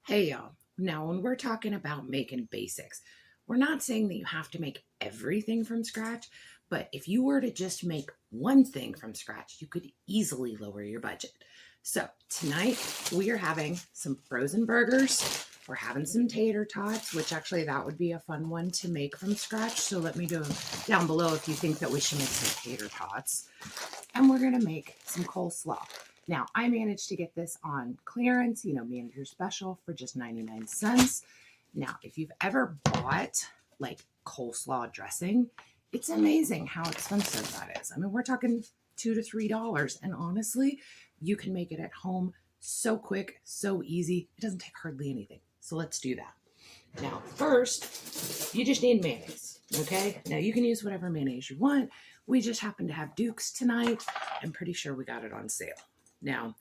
Hey y'all, now when we're talking about making basics, we're not saying that you have to make everything from scratch, but if you were to just make one thing from scratch, you could easily lower your budget. So tonight we are having some frozen burgers. We're having some tater tots, which actually that would be a fun one to make from scratch. So let me know down below if you think that we should make some tater tots. And we're gonna make some coleslaw. Now, I managed to get this on clearance, manager special for just 99 cents. Now, if you've ever bought like coleslaw dressing, it's amazing how expensive that is. I mean, we're talking $2 to $3. And honestly, you can make it at home so quick, so easy. It doesn't take hardly anything. So let's do that. Now, first, you just need mayonnaise, okay? Now, you can use whatever mayonnaise you want. We just happen to have Duke's tonight. I'm pretty sure we got it on sale. Now,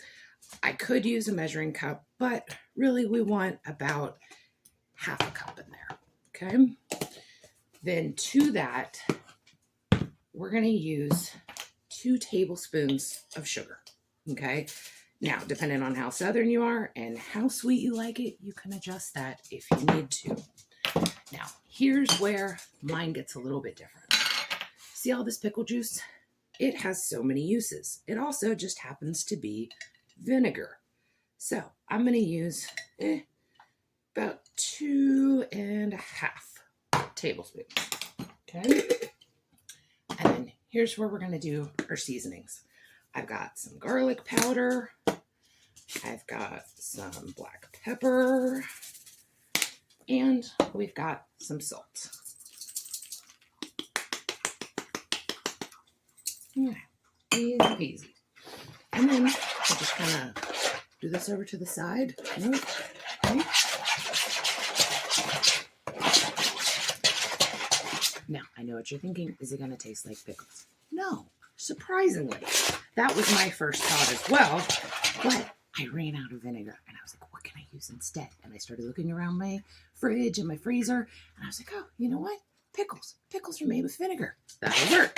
I could use a measuring cup, but really we want about half a cup in there, okay? Then to that, we're going to use 2 tablespoons of sugar, okay? Now, depending on how southern you are and how sweet you like it, you can adjust that if you need to. Now, here's where mine gets a little bit different. See all this pickle juice? It has so many uses. It also just happens to be vinegar. So I'm going to use about 2.5 tablespoons. Okay. And then here's where we're going to do our seasonings. I've got some garlic powder. I've got some black pepper. And we've got some salt. Yeah, easy peasy. And then I'll just kind of do this over to the side. Okay. Now, I know what you're thinking. Is it going to taste like pickles? No, surprisingly. That was my first thought as well. But I ran out of vinegar and I was like, what can I use instead? And I started looking around my fridge and my freezer and I was like, oh, you know what? Pickles. Pickles are made with vinegar. That'll work.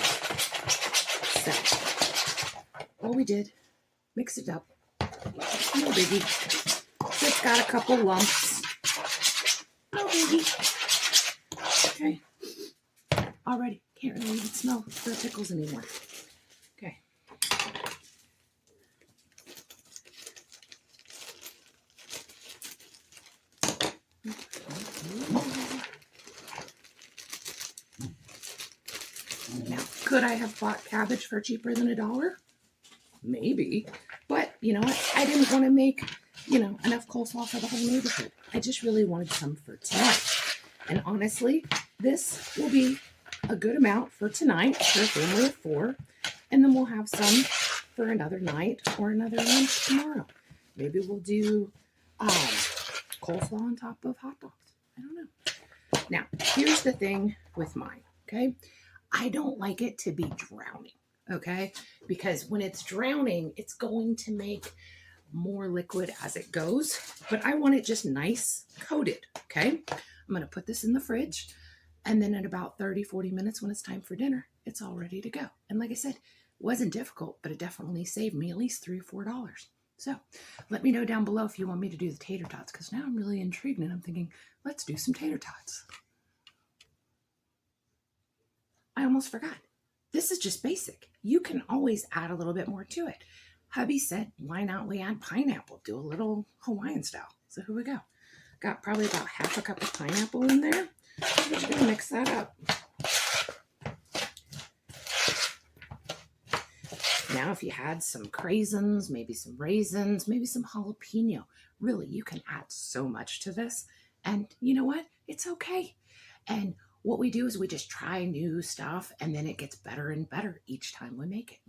So, what we did, mix it up. No biggie. Just got a couple lumps. No biggie. Okay. Already can't really even smell the pickles anymore. Okay. Now, could I have bought cabbage for cheaper than $1? Maybe. But you know what? I didn't want to make, enough coleslaw for the whole neighborhood. I just really wanted some for tonight. And honestly, this will be a good amount for tonight for a family of 4. And then we'll have some for another night or another lunch tomorrow. Maybe we'll do coleslaw on top of hot dogs. I don't know. Now, here's the thing with mine, okay? I don't like it to be drowning, okay? Because when it's drowning, it's going to make more liquid as it goes, but I want it just nice coated, okay? I'm going to put this in the fridge, and then in about 30-40 minutes when it's time for dinner, it's all ready to go. And like I said, it wasn't difficult, but it definitely saved me at least $3 or $4. So let me know down below if you want me to do the tater tots, because now I'm really intrigued and I'm thinking, let's do some tater tots. I almost forgot. This is just basic. You can always add a little bit more to it. Hubby said, why not we add pineapple? Do a little Hawaiian style. So here we go. Got probably about half a cup of pineapple in there. I'm just going to mix that up. Now, if you had some craisins, maybe some raisins, maybe some jalapeno, really, you can add so much to this. And you know what? It's okay. And what we do is we just try new stuff, and then it gets better and better each time we make it.